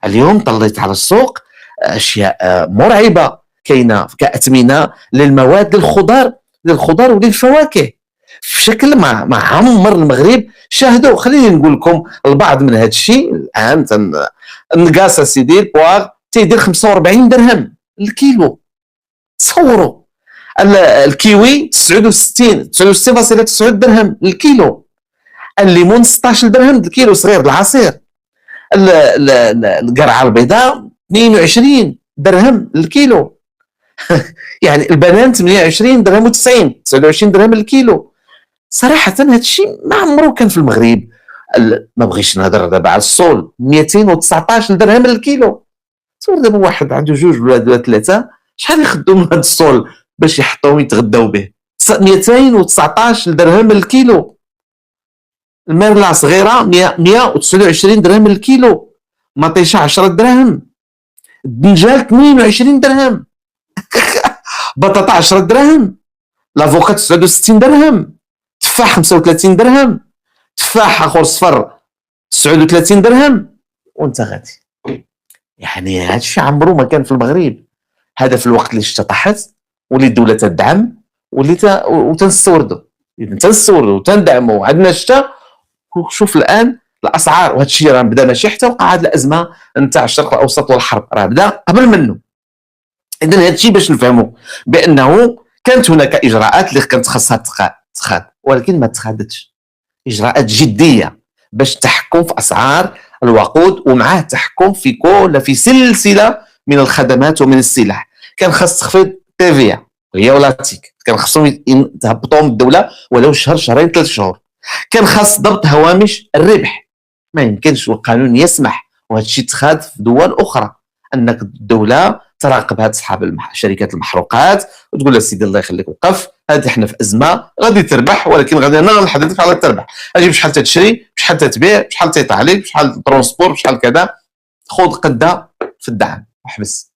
اليوم طليت على السوق اشياء مرعبه كاينه كاثمنه للمواد للخضار وللفواكه في شكل ما عمر المغرب شاهدوا. خليني نقول لكم البعض من هذا الشيء. الان النقاص سيدي البواغ تيدير 45 درهم الكيلو. تصوروا الكيوي 69.9 درهم الكيلو. الليمون 16 درهم الكيلو صغير العصير. القرعه البيضاء 22 درهم الكيلو. يعني البنان 28 درهم و90 29 درهم الكيلو. صراحه هذا الشيء ما عمره كان في المغرب. ما بغيش نهضر دابا على الصول 219 درهم الكيلو. تصور دابا واحد عنده جوج ولاد ولا ثلاثه شحال يخدموا من هذا الصول باش يحطوهم يتغداو به؟ 219 درهم الكيلو. المرلة صغيره 129 درهم الكيلو. مطيشه 10 دراهم. الدنجال 28 درهم. بطاطا 10 دراهم. لافوكا 69 درهم. تفاح 35 درهم. تفاح اخر صفر 39 درهم. وانت غادي. يعني هذا الشيء عمره ما كان في المغرب. هذا في الوقت اللي اشتطحت واللي الدوله تدعم وتنستوردوا وتندعموا عندنا الشتاء. وشوف الان الاسعار. وهذا الشيء راه بدا ماشي حتى وقع هذه الازمه نتاع الشرق الاوسط والحرب راه بدا قبل منه. اذا هذا الشيء باش نفهموا بانه كانت هناك اجراءات اللي كانت خاصها تخاد ولكن ما تخادتش. اجراءات جديه باش التحكم في اسعار الوقود ومعاه التحكم في سلسله من الخدمات ومن السلع. كان خاص تخفيض تيفيا هي ولاتيك. كان خاصهم تهبطوا من الدوله ولو شهر شهرين 3 شهور. كان خاص ضبط هوامش الربح. ما يمكنش والقانون يسمح وهذا الشيء تخاد في دول اخرى انك الدوله تراقب هاد اصحاب شركات المحروقات وتقول له سيدي الله يخليك وقف هذه احنا في ازمه غادي تربح ولكن غادي انا نحددك على التربح. اجي بشحال تشري بشحال تبيع بشحال تيطلع عليك بشحال ترونسبور بشحال كذا. خذ قده في الدعم وحبس.